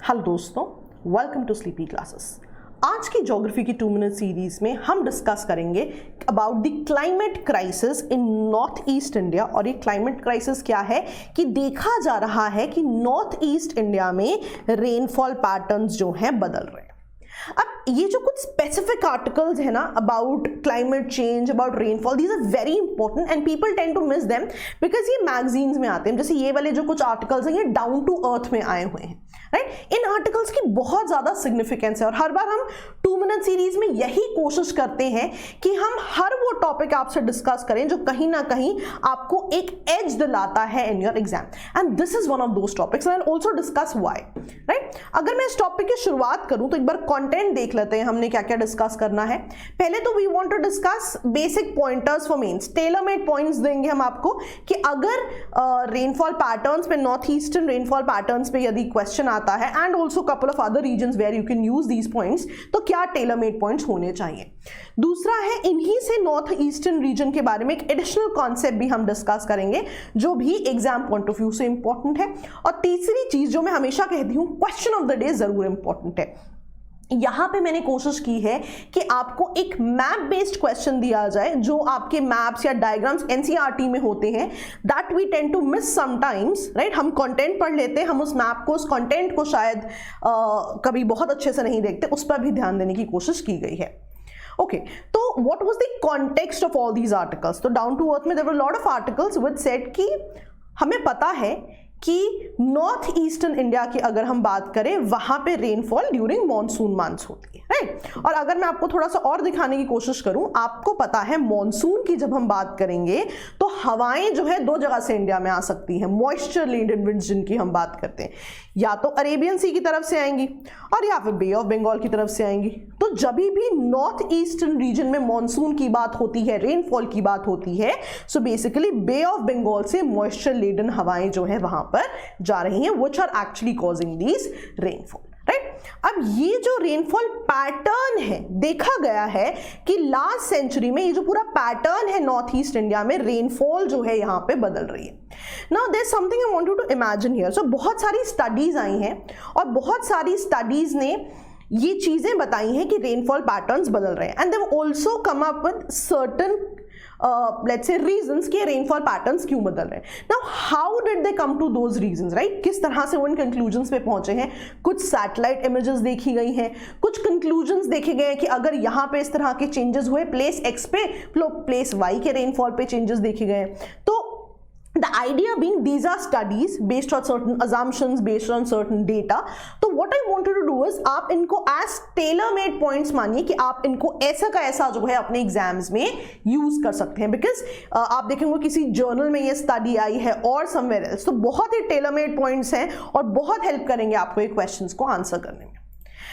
Hello दोस्तों, welcome to sleepy classes. आज की ज्योग्राफी की 2 मिनट सीरीज में हम डिस्कस करेंगे about the climate crisis in north east India. और ये क्लाइमेट क्राइसिस क्या है कि देखा जा रहा है कि नॉर्थ ईस्ट इंडिया में रेनफॉल पैटर्न्स जो हैं बदल रहे हैं। अब ये जो कुछ स्पेसिफिक आर्टिकल्स है ना about climate change, about rainfall, these are very important and people tend to miss them because ये मैगजीन्स में आते हैं। जैसे ये वाले जो कुछ आर्टिकल्स हैं ये डाउन टू अर्थ में आए हुए हैं, राइट। इन आर्टिकल्स की बहुत ज्यादा सिग्निफिकेंस है और हर बार हम 2 मिनट सीरीज में यही कोशिश करते हैं कि हम हर वो टॉपिक आपसे डिस्कस करें जो कहीं ना कहीं आपको एक एज दिलाता है in your exam, and this is one of those topics and also discuss why, right. अगर मैं इस टॉपिक की शुरुआत करूं तो एक बार कंटेंट देख लेते हैं हमने क्या क्या डिस्कस करना है। पहले तो we want to discuss basic pointers for mains, tailor made points देंगे हम आपको कि अगर रेनफॉल पैटर्न्स पे, नॉर्थ ईस्टर्न रेनफॉल पैटर्न्स पे यदि क्वेश्चन आता है and also couple of other regions where you can use these points, तो क्या टेलर मेड पॉइंट्स होने चाहिए। दूसरा है इन्हीं से नॉर्थ ईस्टर्न रीजन के बारे में एक एडिशनल कॉन्सेप्ट भी हम डिस्कस करेंगे जो भी एग्जाम पॉइंट ऑफ व्यू से इंपॉर्टेंट है। और तीसरी चीज जो मैं हमेशा कहती हूं, क्वेश्चन ऑफ द डे जरूर इंपॉर्टेंट है। यहां पे मैंने कोशिश की है कि आपको एक मैप बेस्ड क्वेश्चन दिया जाए जो आपके मैप्स या डायग्राम्स एनसीईआरटी में होते हैं, that we tend to miss sometimes, right. हम कंटेंट पढ़ लेते हैं, हम उस मैप को, उस कंटेंट को शायद कभी बहुत अच्छे से नहीं देखते, उस पर भी ध्यान देने की कोशिश की गई है। ओके, तो what was the context of all these articles. तो डाउन टू अर्थ में there were lot of articles which said कि हमें पता है कि नॉर्थ ईस्टर्न इंडिया की अगर हम बात करें वहां पे रेनफॉल ड्यूरिंग मॉनसून मंथ्स होती है, राइट। और अगर मैं आपको थोड़ा सा और दिखाने की कोशिश करूं, आपको पता है मॉनसून की जब हम बात करेंगे तो हवाएं जो है 2 जगह से इंडिया में आ सकती हैं। मॉइस्चर लेडेड विंड्स जिनकी हम बात करते हैं, या तो अरेबियन सी की तरफ से आएंगी और या फिर बे ऑफ बंगाल की तरफ से आएंगी। तो जब भी नॉर्थ ईस्टर्न रीजन में मॉनसून की बात होती है, रेनफॉल की बात होती है, so basically bay of Bengal से मॉइस्चर लेडन हवाएं जो है वहां पर जा रही हैं, which are actually causing these rainfall, right. अब ये जो रेनफॉल पैटर्न है, देखा गया है कि लास्ट सेंचुरी में ये जो पूरा पैटर्न है नॉर्थ ईस्ट इंडिया में, रेनफॉल जो है यहाँ पे बदल रही है। Now there is something I want you to imagine here. So बहुत सारी स्टडीज आई हैं और बहुत सारी स्टडीज ने ये चीजें बताई हैं कि रेनफॉल पैटर्न्स बदल रहे हैं, and they have also come up with certain let's say reasons कि रेनफॉल पैटर्न्स क्यों बदल रहे हैं। Now how did they come to those reasons, right? किस तरह से वो इन कंक्लूजन्स पे पहुंचे हैं। कुछ सैटेलाइट इमेजेस देखी गई हैं, कुछ कंक्लूजन्स देखे गए कि अगर यहाँ पे इस तरह के चेंजेस हुए, प्लेस एक्स पे प्लेस वाई के रेनफॉल पे चेंजेस देखे गए। तो the idea being these are studies based on certain assumptions, based on certain data. तो what I wanted to do is आप इनको as tailor made points मानिए कि आप इनको ऐसा का ऐसा जो है अपने एग्जाम्स में यूज कर सकते हैं, बिकॉज आप देखेंगे किसी जर्नल में ये स्टडी आई है और समवेयर एल्स, तो बहुत ही टेलर मेड पॉइंट्स हैं और बहुत हेल्प करेंगे आपको ये क्वेश्चंस को आंसर करने में।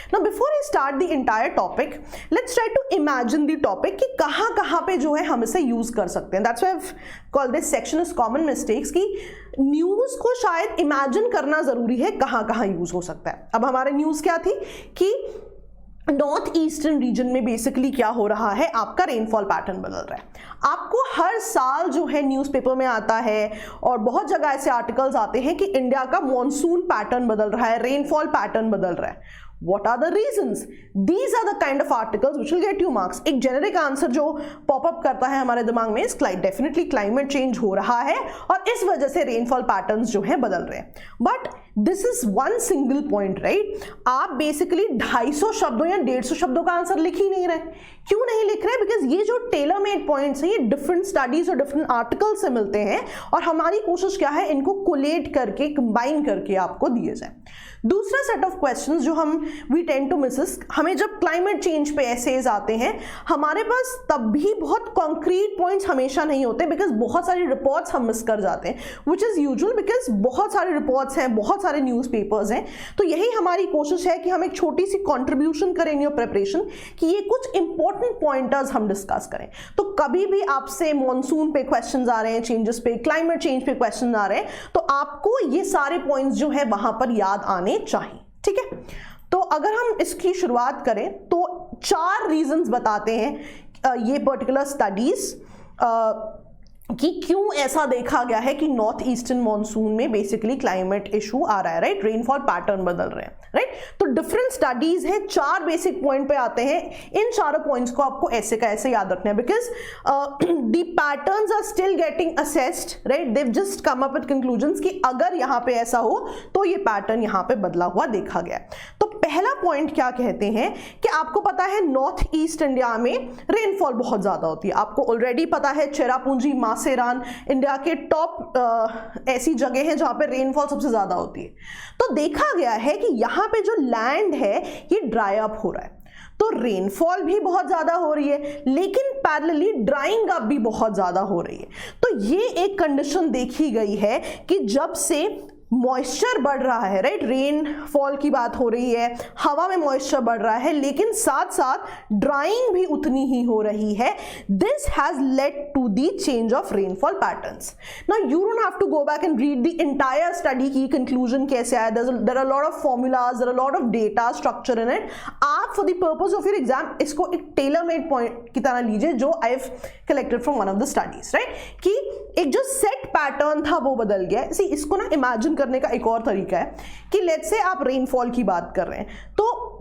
Now before I start the entire topic, let's try to imagine the topic कि कहाँ पे जो है हम इसे यूज कर सकते हैं। That's why I've called this section as common mistakes कि न्यूज को शायद इमेजिन करना जरूरी है कहाँ यूज हो सकता है। अब हमारे न्यूज क्या थी कि नॉर्थ ईस्टर्न रीजन में बेसिकली क्या हो रहा है, आपका रेनफॉल पैटर्न बदल रहा है। आपको हर साल जो है न्यूज़पेपर में आता है और बहुत जगह ऐसे आर्टिकल्स आते हैं कि इंडिया का मॉनसून पैटर्न बदल रहा है, रेनफॉल पैटर्न बदल रहा है। What are the reasons? These are the kind of articles which will get you marks. एक जेनेरिक आंसर जो पॉपअप करता है हमारे दिमाग में, डेफिनेटली क्लाइमेट चेंज हो रहा है और इस वजह से रेनफॉल पैटर्न्स जो है बदल रहे हैं। But this is one single point, right. आप बेसिकली 250 शब्दों या 150 शब्दों का आंसर लिख ही नहीं रहे। क्यों नहीं लिख रहे? बिकॉज ये जो टेलर मेड पॉइंट्स हैं ये डिफरेंट स्टडीज और डिफरेंट आर्टिकल्स से मिलते हैं और हमारी कोशिश क्या है, इनको कोलेट करके, कंबाइन करके आपको दिए जाए। दूसरा सेट ऑफ क्वेश्चंस जो हम वी टेंड टू मिस, हमें जब क्लाइमेट चेंज पे एसेज आते हैं हमारे पास तब भी बहुत कॉन्क्रीट पॉइंट्स हमेशा नहीं होते, बिकॉज बहुत सारी रिपोर्ट्स हम मिस कर जाते हैं, विच इज यूजुअल बिकॉज बहुत सारे रिपोर्ट्स हैं, बहुत सारे न्यूज़पेपर्स हैं। तो यही हमारी कोशिश है कि हम एक छोटी सी कॉन्ट्रीब्यूशन करें इन योर प्रिपरेशन कि ये कुछ इंपॉर्टेंट पॉइंटर्स हम डिस्कस करें। तो कभी भी आपसे मॉनसून पे क्वेश्चन आ रहे हैं, चेंजेस पे, क्लाइमेट चेंज पे क्वेश्चन आ रहे हैं, तो आपको ये सारे पॉइंट्स जो है वहां पर याद आने चाहिए, ठीक है। तो अगर हम इसकी शुरुआत करें तो 4 रीजंस बताते हैं ये पर्टिकुलर स्टडीज कि क्यों ऐसा देखा गया है कि नॉर्थ ईस्टर्न मॉनसून में बेसिकली क्लाइमेट इशू आ रहा है, राइट, रेनफॉल पैटर्न बदल रहे हैं, राइट। तो डिफरेंट स्टडीज है, 4 बेसिक पॉइंट पे आते हैं। इन चारों पॉइंट्स को आपको ऐसे का ऐसे याद रखना है, because the patterns are still getting assessed, right, they just come up with conclusions कि अगर यहाँ पे ऐसा हो तो ये पैटर्न यहाँ पे बदला हुआ देखा गया। तो पहला पॉइंट क्या कहते हैं कि आपको पता है नॉर्थ ईस्ट इंडिया में रेनफॉल बहुत ज्यादा होती है। आपको ऑलरेडी पता है चेरापूंजी, मासेरान इंडिया के टॉप ऐसी जगह है जहां पे रेनफॉल सबसे ज्यादा होती है। तो देखा गया है कि यहाँ पे जो लैंड है ये ड्राई अप हो रहा है, तो रेनफॉल भी बहुत ज्यादा हो रही है, लेकिन पैरेलली ड्राइंग अप भी बहुत ज्यादा हो रही है। तो ये एक कंडीशन देखी गई है कि जब से मॉइस्चर बढ़ रहा है, राइट, रेनफॉल की बात हो रही है, हवा में मॉइस्चर बढ़ रहा है, लेकिन साथ साथ ड्राइंग भी उतनी ही हो रही है। This has led to the change of rainfall patterns. Now you don't have to go back and read the entire study की कंक्लूजन कैसे आया, there are lot of formulas, there are lot of data structure in it. आप for the purpose of your exam इसको एक tailor made point की तरह लीजिए जो I have collected from one of the studies, right, कि एक जो सेट पैटर्न था वो बदल गया है। इसको ना इमेजिन करने का एक और तरीका है कि लेट्स से आप रेनफॉल की बात कर रहे हैं, तो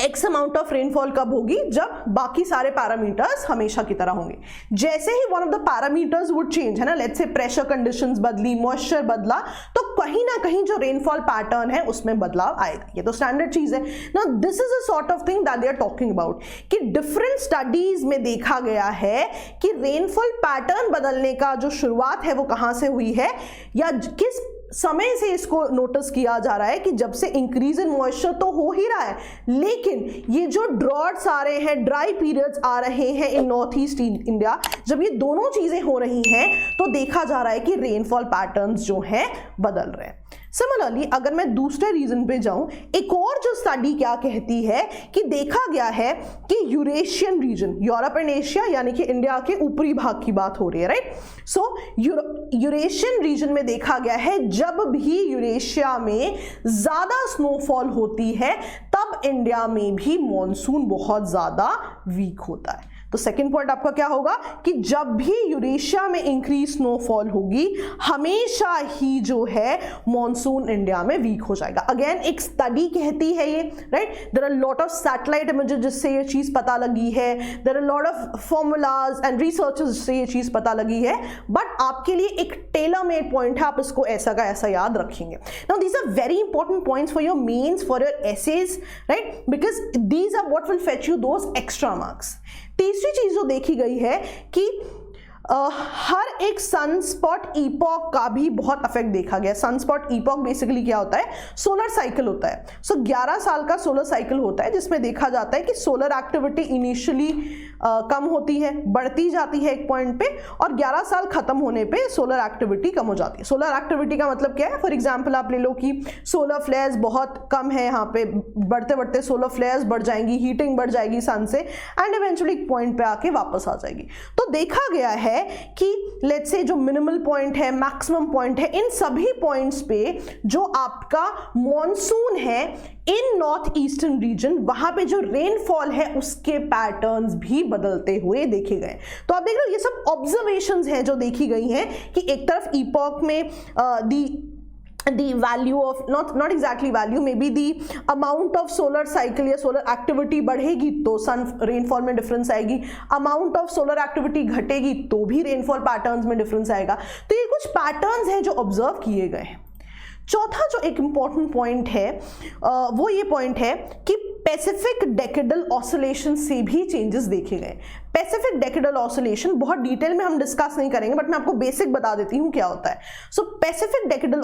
एक्स अमाउंट ऑफ रेनफॉल कब होगी, जब बाकी सारे पैरामीटर्स हमेशा की तरह होंगे। जैसे ही one of the parameters would change, है ना, लेट्स से प्रेशर कंडीशंस बदली, मॉइस्चर बदला, तो कहीं ना कहीं जो रेनफॉल पैटर्न है उसमें बदलाव आएगा। ये तो स्टैंडर्ड चीज है ना। This is a sort of thing that they are talking about कि डिफरेंट स्टडीज में देखा गया है कि रेनफॉल पैटर्न बदलने का जो शुरुआत है वो कहां से हुई है, या किस समय से इसको नोटिस किया जा रहा है कि जब से इंक्रीज इन मॉइस्चर तो हो ही रहा है, लेकिन ये जो ड्रॉट्स आ रहे हैं, ड्राई पीरियड्स आ रहे हैं इन नॉर्थ ईस्ट इंडिया, जब ये दोनों चीजें हो रही हैं तो देखा जा रहा है कि रेनफॉल पैटर्न्स जो हैं बदल रहे हैं। सिमिलरली अगर मैं दूसरे रीजन पे जाऊं, एक और जो स्टडी क्या कहती है कि देखा गया है कि Eurasian region, Europe and Asia यानी कि इंडिया के ऊपरी भाग की बात हो रही है, राइट। सो यूरेशियन रीजन में देखा गया है जब भी यूरेशिया में ज्यादा स्नोफॉल होती है तब इंडिया में भी मॉनसून बहुत ज्यादा वीक होता है। तो सेकंड पॉइंट आपका क्या होगा कि जब भी यूरेशिया में इंक्रीज स्नोफॉल होगी हमेशा ही जो है मॉनसून इंडिया में वीक हो जाएगा। अगेन एक स्टडी कहती है ये, right, there are lot of satellite images जिससे ये चीज पता लगी है, there are lot of formulas and researches जिससे ये चीज पता लगी है, बट आपके लिए एक टेलर मेड पॉइंट है, आप इसको ऐसा का ऐसा याद रखेंगे। Now these are very important points for your mains, for your essays, right, because these are what will fetch you those extra marks. तीसरी चीज जो देखी गई है कि हर एक सनस्पॉट ईपॉक का भी बहुत इफेक्ट देखा गया। सनस्पॉट ईपॉक बेसिकली क्या होता है, सोलर साइकिल होता है। सो 11 साल का सोलर साइकिल होता है जिसमें देखा जाता है कि सोलर एक्टिविटी इनिशियली कम होती है, बढ़ती जाती है एक पॉइंट पे, और 11 साल खत्म होने पे सोलर एक्टिविटी कम हो जाती है। सोलर एक्टिविटी का मतलब क्या है, फॉर एग्जांपल आप ले लो कि सोलर फ्लेयर्स बहुत कम है यहाँ पे, बढ़ते बढ़ते सोलर फ्लेयर्स बढ़ जाएंगी, हीटिंग बढ़ जाएगी सन से, एंड इवेंचुअली एक पॉइंट पे आके वापस आ जाएगी। तो देखा गया है कि लेट्स से जो मिनिमल पॉइंट है, मैक्सिमम पॉइंट है, इन सभी पॉइंट्स पे जो आपका मॉनसून है इन नॉर्थ ईस्टर्न रीजन, वहां पे जो रेनफॉल है उसके पैटर्न्स भी बदलते हुए देखे गए। तो आप देख रहे हो ये सब ऑब्जर्वेशंस हैं जो देखी गई हैं कि एक तरफ ईपॉक में the value of not exactly value, maybe the amount of solar cycle या solar activity बढ़ेगी तो सन रेनफॉल में डिफरेंस आएगी, अमाउंट ऑफ सोलर एक्टिविटी घटेगी तो भी रेनफॉल पैटर्न्स में डिफरेंस आएगा। तो ये कुछ पैटर्न्स हैं जो ऑब्जर्व किए गए हैं। चौथा जो एक इंपॉर्टेंट पॉइंट है वो ये पॉइंट है कि पैसिफिक डेकेडल ऑसिलेशन से भी चेंजेस देखे गए। पैसिफिक डेकेडल ऑसिलेशन बहुत डिटेल में हम डिस्कस नहीं करेंगे, बट मैं आपको बेसिक बता देती हूँ क्या होता है। सो पैसिफिक डेकेडल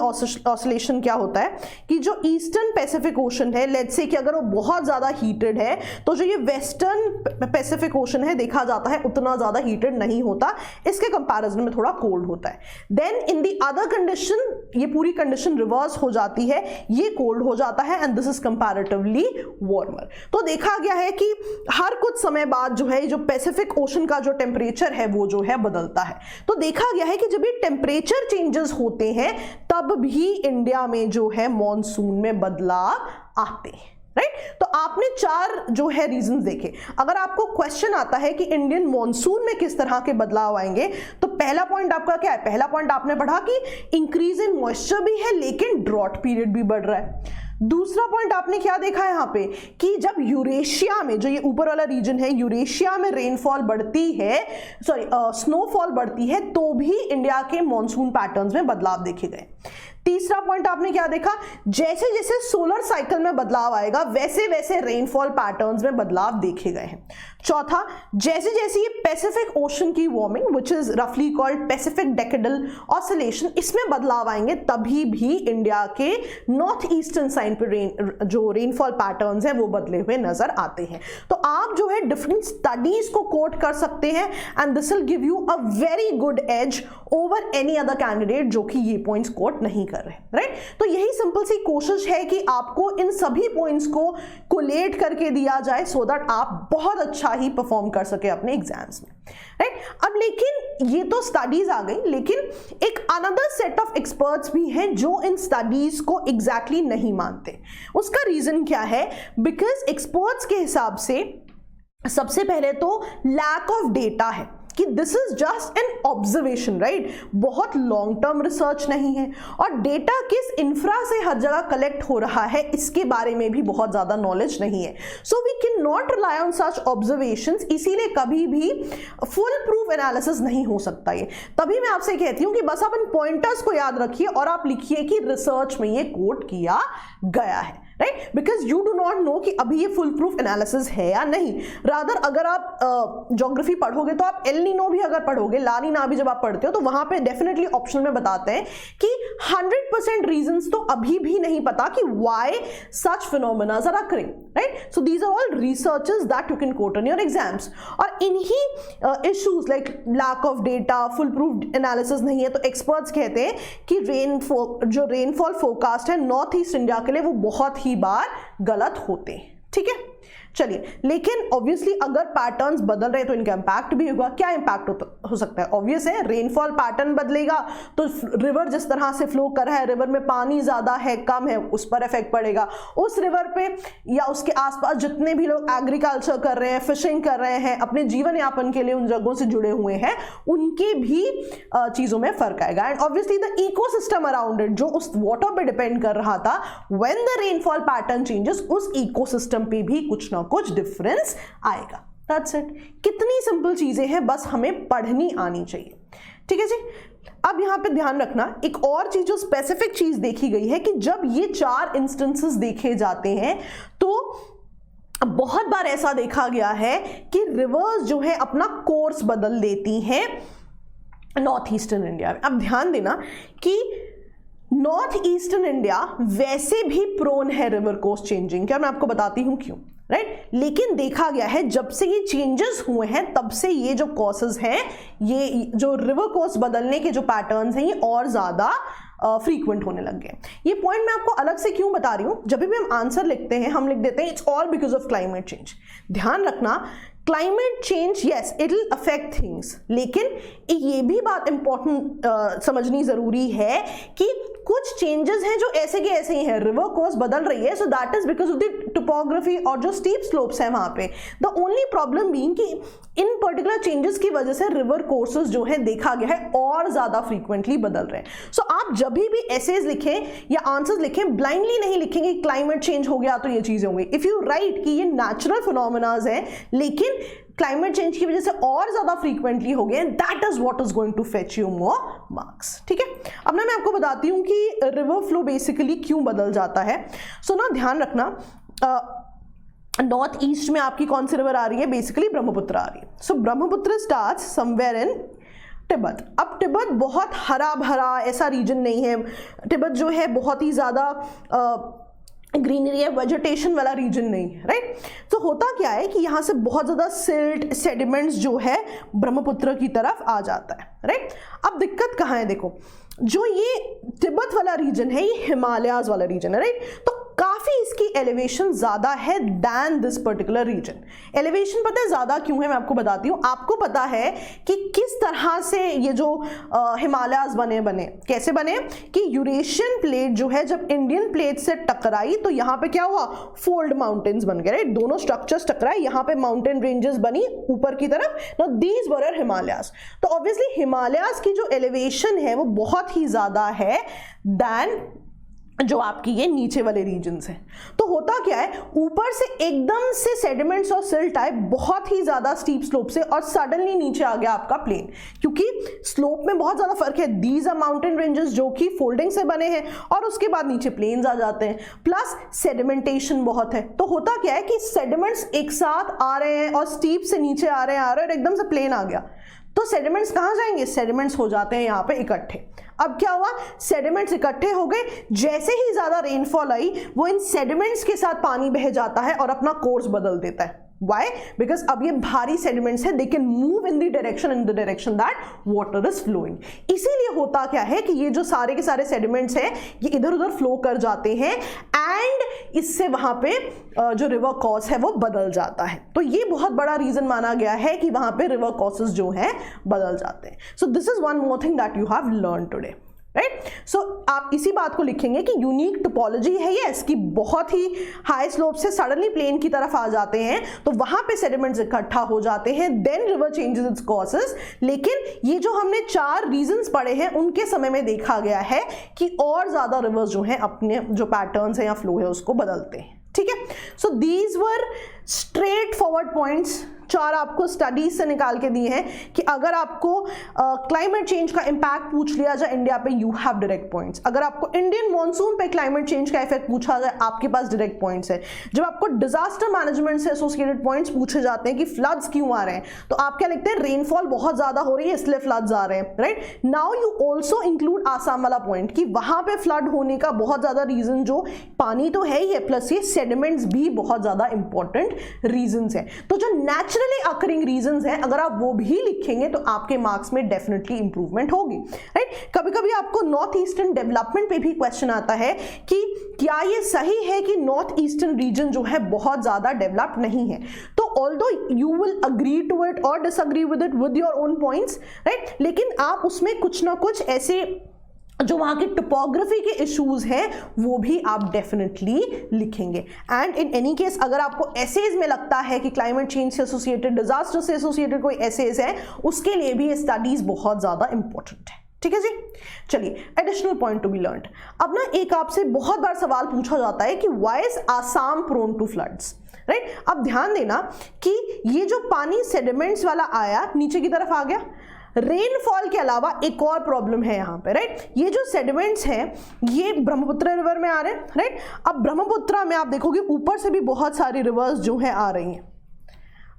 ऑसिलेशन क्या होता है कि जो ईस्टर्न पैसिफिक ओशन है, लेट्स से कि अगर वो बहुत ज्यादा हीटेड है तो जो ये वेस्टर्न पैसिफिक ओशन है देखा जाता है उतना ज्यादा हीटेड नहीं होता, इसके कंपैरिजन में थोड़ा कोल्ड होता है। Then in the other condition ये पूरी कंडीशन रिवर्स हो जाती है, ये कोल्ड हो जाता है and this is comparatively warmer. तो देखा गया है कि हर कुछ समय बाद जो है जो पैसिफिक ओशन का जो टेम्परेचर है वो जो है बदलता है। तो देखा गया है कि जब ये टेम्परेचर चेंजेस होते हैं तब भी इंडिया में जो है मॉनसून में बदलाव आते हैं। राइट। तो आपने 4 जो है रीजंस देखे। अगर आपको क्वेश्चन आता है कि इंडियन मॉनसून में किस तरह के बदलाव आएंगे, तो पहला पॉइंट आपका क्या है? पहला पॉइंट आपने पढ़ा कि इंक्रीज इन मॉइस्चर भी है लेकिन ड्रॉट पीरियड भी बढ़ रहा है। दूसरा पॉइंट आपने क्या देखा है यहाँ पे कि जब यूरेशिया में, जो ये ऊपर वाला रीजन है, यूरेशिया में रेनफॉल बढ़ती है, स्नोफॉल बढ़ती है, तो भी इंडिया के मॉनसून पैटर्न्स में बदलाव देखे गए। तीसरा पॉइंट आपने क्या देखा? जैसे जैसे सोलर साइकिल में बदलाव आएगा वैसे वैसे रेनफॉल पैटर्न्स में बदलाव देखे गए हैं। चौथा, जैसे जैसे ये पैसिफिक ओशन की वार्मिंग विच इज रफली कॉल्ड पैसिफिक डेकेडल ऑसिलेशन, इसमें बदलाव आएंगे तभी भी इंडिया के नॉर्थ ईस्टर्न साइड पे जो रेनफॉल पैटर्न्स हैं वो बदले हुए नजर आते हैं। तो आप जो है डिफरेंट स्टडीज को कोट कर सकते हैं and this will give you a very good edge over any other candidate जो कि ये पॉइंट्स कोट नहीं कर रहे, राइट। तो यही सिंपल सी कोशिश है कि आपको इन सभी पॉइंट्स को कोलेट करके दिया जाए सो दैट आप बहुत अच्छा ही परफॉर्म कर सके अपने एग्जाम्स में, राइट। अब लेकिन ये तो स्टडीज आ गई, लेकिन एक अनदर सेट ऑफ एक्सपर्ट्स भी हैं जो इन स्टडीज को एग्जैक्टली नहीं मानते। उसका रीजन क्या है? बिकॉज एक्सपर्ट्स के हिसाब से सबसे पहले तो लैक ऑफ डेटा है कि this is just an observation, right. बहुत लॉन्ग टर्म रिसर्च नहीं है और डेटा किस इंफ्रा से हर जगह कलेक्ट हो रहा है इसके बारे में भी बहुत ज्यादा नॉलेज नहीं है। So we can not rely on such observations, इसीलिए कभी भी फुल प्रूफ एनालिसिस नहीं हो सकता ये। तभी मैं आपसे कहती हूं कि बस आप इन पॉइंटर्स को याद रखिए और आप लिखिए कि रिसर्च में ये कोट किया गया है, right. Because you do not know कि अभी ये फुल प्रूफ एनालिसिस है या नहीं। रादर अगर आप ज्योग्राफी पढ़ोगे तो आप एल नीनो भी अगर पढ़ोगे, ला नीना भी जब आप पढ़ते हो, तो वहां पे डेफिनेटली ऑप्शन में बताते हैं कि 100% रीजंस तो अभी भी नहीं पता कि why such phenomenas are occurring, right. So these are all researches that you can quote in your exams. और इन्हीं issues like lack of data, full proof analysis नहीं है, तो एक्सपर्ट्स कहते हैं कि जो रेनफॉल फोरकास्ट है नॉर्थ ईस्ट इंडिया के लिए वो बहुत ही बार गलत होते हैं, ठीक है। चलिए, लेकिन ऑब्वियसली अगर पैटर्न्स बदल रहे तो इनका इंपैक्ट भी होगा। क्या इंपैक्ट हो सकता है? ऑब्वियस है, रेनफॉल पैटर्न बदलेगा तो रिवर जिस तरह से फ्लो कर रहा है, रिवर में पानी ज्यादा है कम है, उस पर इफेक्ट पड़ेगा। उस रिवर पे या उसके आसपास जितने भी लोग एग्रीकल्चर कर रहे हैं, फिशिंग कर रहे हैं, अपने जीवन यापन के लिए उन जगहों से जुड़े हुए हैं, उनके भी चीजों में फर्क आएगा। And obviously the ecosystem around it, जो उस वाटर पे डिपेंड कर रहा था, when the rainfall pattern changes, उस इकोसिस्टम पे भी कुछ ना कुछ डिफरेंस आएगा। That's it. कितनी सिंपल चीजें हैं, बस हमें पढ़नी आनी चाहिए, ठीक है जी। अब यहां पे ध्यान रखना, एक और चीज जो स्पेसिफिक चीज देखी गई है कि जब ये 4 इंस्टेंसेस देखे जाते हैं तो बहुत बार ऐसा देखा गया है कि रिवर्स जो है अपना कोर्स बदल देती हैं नॉर्थ ईस्टर्न इंडिया में। अब ध्यान देना कि नॉर्थ ईस्टर्न इंडिया वैसे भी प्रोन है रिवर कोर्स चेंजिंग का, मैं आपको बताती हूं क्यों, राइट। लेकिन देखा गया है जब से ये चेंजेस हुए हैं तब से ये जो कॉसेस हैं, ये जो रिवर कोर्स बदलने के जो पैटर्न्स हैं, ये और ज्यादा फ्रीक्वेंट होने लग गए। ये पॉइंट मैं आपको अलग से क्यों बता रही हूं, जब भी हम आंसर लिखते हैं हम लिख देते हैं it's all because of climate change. ध्यान रखना, climate change yes it will affect things, लेकिन ये भी बात इंपॉर्टेंट समझनी जरूरी है कि कुछ चेंजेस हैं जो ऐसे के ऐसे ही हैं। रिवर कोर्स बदल रही है, so that is because of the topography और जो स्टीप स्लोप्स हैं वहां पे। द ओनली प्रॉब्लम बीइंग कि इन पर्टिकुलर चेंजेस की वजह से रिवर कोर्सेज जो है देखा गया है और ज्यादा फ्रीक्वेंटली बदल रहे हैं। सो आप जब भी एसेज लिखें या आंसर्स लिखें, ब्लाइंडली नहीं लिखेंगे क्लाइमेट चेंज हो गया तो ये चीजें होंगी। इफ यू राइट कि ये नेचुरल फिनोमेनाज है लेकिन क्लाइमेट चेंज की वजह से और ज्यादा फ्रीक्वेंटली हो गए, that is what is going to fetch you more marks, ठीक है। अब ना मैं आपको बताती हूँ कि रिवर फ्लो बेसिकली क्यों बदल जाता है। सो ना ध्यान रखना, नॉर्थ ईस्ट में आपकी कौन सी रिवर आ रही है? बेसिकली ब्रह्मपुत्र आ रही है। So Brahmaputra starts somewhere in Tibet. अब तिब्बत बहुत हरा भरा ऐसा रीजन नहीं है, तिब्बत जो है बहुत ही ज्यादा ग्रीनरी है, वेजिटेशन वाला रीजन नहीं है, राइट। तो होता क्या है कि यहाँ से बहुत ज्यादा सिल्ट सेडिमेंट्स जो है ब्रह्मपुत्र की तरफ आ जाता है, राइट। अब दिक्कत कहाँ है? देखो, जो ये तिब्बत वाला रीजन है ये हिमालयाज वाला रीजन है, राइट। तो काफी इसकी एलिवेशन ज्यादा है than this particular region. Elevation पता है ज्यादा क्यों है, मैं आपको बताती हूँ। आपको पता है कि किस तरह से ये जो हिमालयाज बने कैसे बने, कि यूरेशियन प्लेट जो है जब इंडियन प्लेट से टकराई तो यहाँ पे क्या हुआ, फोल्ड माउंटेन्स बन गए, राइट। दोनों स्ट्रक्चर्स टकराए, यहाँ पे माउंटेन रेंजेस बनी ऊपर की तरफ। Now these were our Himalayas. तो ऑब्वियसली हिमालयाज की जो एलिवेशन है वो बहुत ही ज्यादा है दैन जो आपकी ये नीचे वाले रीजन्स हैं। तो होता क्या है, ऊपर से एकदम से सेडिमेंट्स और सिल्ट आए बहुत ही ज्यादा स्टीप स्लोप से और सडनली नीचे आ गया आपका प्लेन, क्योंकि स्लोप में बहुत ज्यादा फर्क है। दीज आर माउंटेन रेंजेस जो कि फोल्डिंग से बने हैं और उसके बाद नीचे प्लेन्स आ जाते हैं, प्लस सेडिमेंटेशन बहुत है। तो होता क्या है कि सेडिमेंट्स एक साथ आ रहे हैं और स्टीप से नीचे आ रहे हैं और एकदम से प्लेन आ गया, तो सेडिमेंट्स कहां जाएंगे, सेडिमेंट्स हो जाते हैं यहां पे इकट्ठे। अब क्या हुआ, सेडिमेंट्स इकट्ठे हो गए, जैसे ही ज्यादा रेनफॉल आई वो इन सेडिमेंट्स के साथ पानी बह जाता है और अपना कोर्स बदल देता है। Why? Because अब ये भारी सेडिमेंट्स है, they can move in the direction that water is flowing। इसीलिए होता क्या है कि ये जो सारे के सारे सेडिमेंट्स है ये इधर उधर फ्लो कर जाते हैं एंड इससे वहां पे जो रिवर कॉर्स है वो बदल जाता है। तो ये बहुत बड़ा रीजन माना गया है कि वहां पे रिवर कॉर्सेस जो हैं बदल जाते हैं। So this is one more thing that you have learn today, right. So आप इसी बात को लिखेंगे कि यूनिक टोपोलॉजी है ये, इसकी बहुत ही हाई स्लोप से सडनली प्लेन की तरफ आ जाते हैं तो वहां पे सेडिमेंट्स इकट्ठा हो जाते हैं, then river changes its courses. लेकिन ये जो हमने 4 रीजंस पढ़े हैं उनके समय में देखा गया है कि और ज्यादा रिवर्स जो हैं अपने जो पैटर्न्स है या फ्लो है उसको बदलते हैं, ठीक है। So these were straight forward points, 4 आपको स्टडीज से निकाल के दिए हैं कि अगर आपको क्लाइमेट चेंज का इंपैक्ट पूछ लिया जाए इंडिया पे, यू हैव डायरेक्ट पॉइंट्स। अगर आपको इंडियन मॉनसून पे क्लाइमेट चेंज का इफेक्ट पूछा जाए, आपके पास डायरेक्ट पॉइंट्स है। जब आपको डिजास्टर मैनेजमेंट से एसोसिएटेड पॉइंट्स पूछे जाते हैं कि फ्लड्स क्यों आ रहे हैं, तो आप क्या लिखते हैं, रेनफॉल बहुत ज्यादा हो रही है इसलिए फ्लड्स आ रहे हैं, right. Now you also include Assam वाला पॉइंट कि वहां पे फ्लड होने का बहुत ज्यादा रीजन जो पानी तो है ही है, प्लस ये सेडिमेंट्स भी बहुत ज्यादा इंपॉर्टेंट रीजंस है। तो जो नेचुरली अकरिंग रीजंस हैं अगर आप वो भी लिखेंगे तो आपके मार्क्स में डेफिनेटली इंप्रूवमेंट होगी, राइट। कभी कभी आपको नॉर्थ ईस्टर्न डेवलपमेंट पे भी क्वेश्चन आता है कि क्या ये सही है कि नॉर्थ ईस्टर्न रीजन जो है बहुत ज्यादा डेवलप नहीं है। तो although you will agree to it और disagree with it with your own points, right, लेकिन आप उसमें कुछ ना कुछ ऐसे जो वहां के टोपोग्राफी के इश्यूज हैं वो भी आप डेफिनेटली लिखेंगे। एंड इन एनी केस अगर आपको एसेज में लगता है कि क्लाइमेट चेंज से एसोसिएटेड, डिजास्टर से एसोसिएटेड कोई एसेज है, उसके लिए भी ये स्टडीज बहुत ज्यादा इंपॉर्टेंट है, ठीक है जी। चलिए, additional point to be learned. अब ना एक आपसे बहुत बार सवाल पूछा जाता है कि why is Assam prone to floods, right. अब ध्यान देना कि ये जो पानी सेडिमेंट्स वाला आया नीचे की तरफ आ गया, रेनफॉल के अलावा एक और प्रॉब्लम है यहाँ पे, राइट। ये जो सेडिमेंट्स हैं ये ब्रह्मपुत्र रिवर में आ रहे हैं, राइट। अब ब्रह्मपुत्र में आप देखोगे ऊपर से भी बहुत सारी रिवर्स जो है आ रही हैं।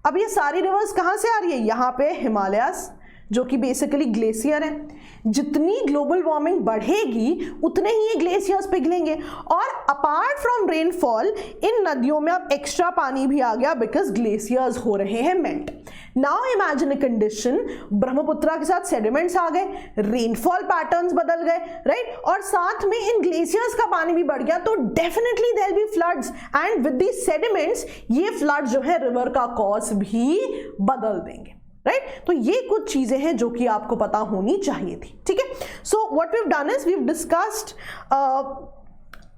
अब ये सारी रिवर्स कहाँ से आ रही है, यहाँ पे हिमालयास जो कि बेसिकली ग्लेशियर है। जितनी ग्लोबल वार्मिंग बढ़ेगी उतने ही ये ग्लेशियर्स पिघलेंगे और अपार्ट फ्रॉम रेनफॉल इन नदियों में अब एक्स्ट्रा पानी भी आ गया बिकॉज ग्लेशियर्स हो रहे हैं melt. Now imagine a condition, Brahmaputra के साथ सेडिमेंट्स आ गए, रेनफॉल पैटर्न्स बदल गए, राइट, और साथ में इन ग्लेशियर्स का पानी भी बढ़ गया, तो definitely there will be floods and with the sediments ये फ्लड जो है रिवर का कॉर्स भी बदल देंगे, राइट। तो ये कुछ चीजें हैं जो कि आपको पता होनी चाहिए थी, ठीक है। So what we have done is we have discussed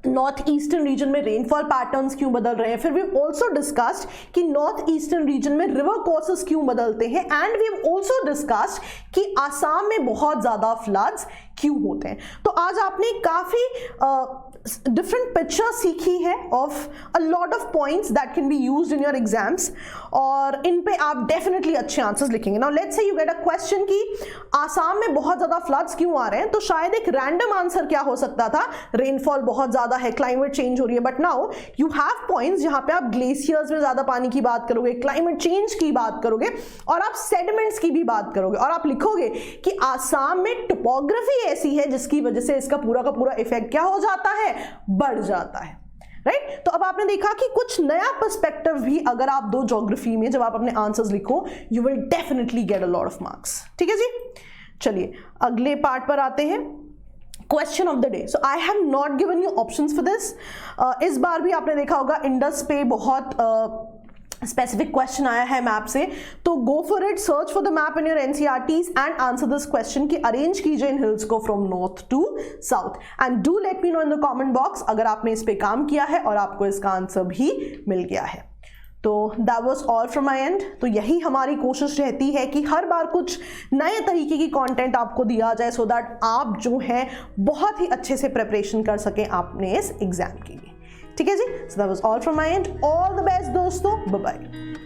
north eastern region में रेनफॉल पैटर्न्स क्यों बदल रहे हैं, फिर वी ऑल्सो डिस्कस्ड कि नॉर्थ ईस्टर्न रीजन में रिवर कोर्सेस क्यों बदलते हैं, एंड वी ऑल्सो डिस्कस्ड कि आसाम में बहुत ज्यादा फ्लड्स क्यों होते हैं। तो आज आपने काफी डिफरेंट पिक्चर सीखी है of a lot of points that can be used in your exams और इन पे आप डेफिनेटली अच्छे आंसर्स लिखेंगे। Now let's say you get a question कि आसाम में बहुत ज्यादा फ्लड्स क्यों आ रहे हैं, तो शायद एक रैंडम आंसर क्या हो सकता था, रेनफॉल बहुत ज्यादा है, क्लाइमेट चेंज हो रही है। But now you have points जहां पे आप ग्लेशियर्स में ज्यादा पानी की बात करोगे, क्लाइमेट चेंज की बात करोगे और आप सेडिमेंट्स की भी बात करोगे और आप लिखोगे कि आसाम में टोपोग्राफी ऐसी है जिसकी वजह से इसका पूरा का पूरा इफेक्ट क्या हो जाता है, बढ़ जाता है, राइट। तो अब आपने देखा कि कुछ नया पर्सपेक्टिव भी अगर आप दो ज्योग्राफी में जब आप अपने आंसर्स लिखो you will definitely get a lot of marks, ठीक है जी। चलिए अगले पार्ट पर आते हैं question of the day. So I have not given you options for this. इस बार भी आपने देखा होगा इंडस पे बहुत स्पेसिफिक क्वेश्चन आया है मैप से, तो go for it, search for the map in your NCERTs and answer this question कि अरेंज कीजिए इन हिल्स को from north to south, and do let me know in the comment box अगर आपने इस पे काम किया है और आपको इसका आंसर भी मिल गया है। तो that was all from my and. तो यही हमारी कोशिश रहती है कि हर बार कुछ नए तरीके की कंटेंट आपको दिया जाए, सो दैट आप जो है बहुत ही अच्छे से प्रिपरेशन कर सकें अपने इस एग्जाम के लिए। ठीक है जी, so that was all from my end. All the best दोस्तों, बाय बाय।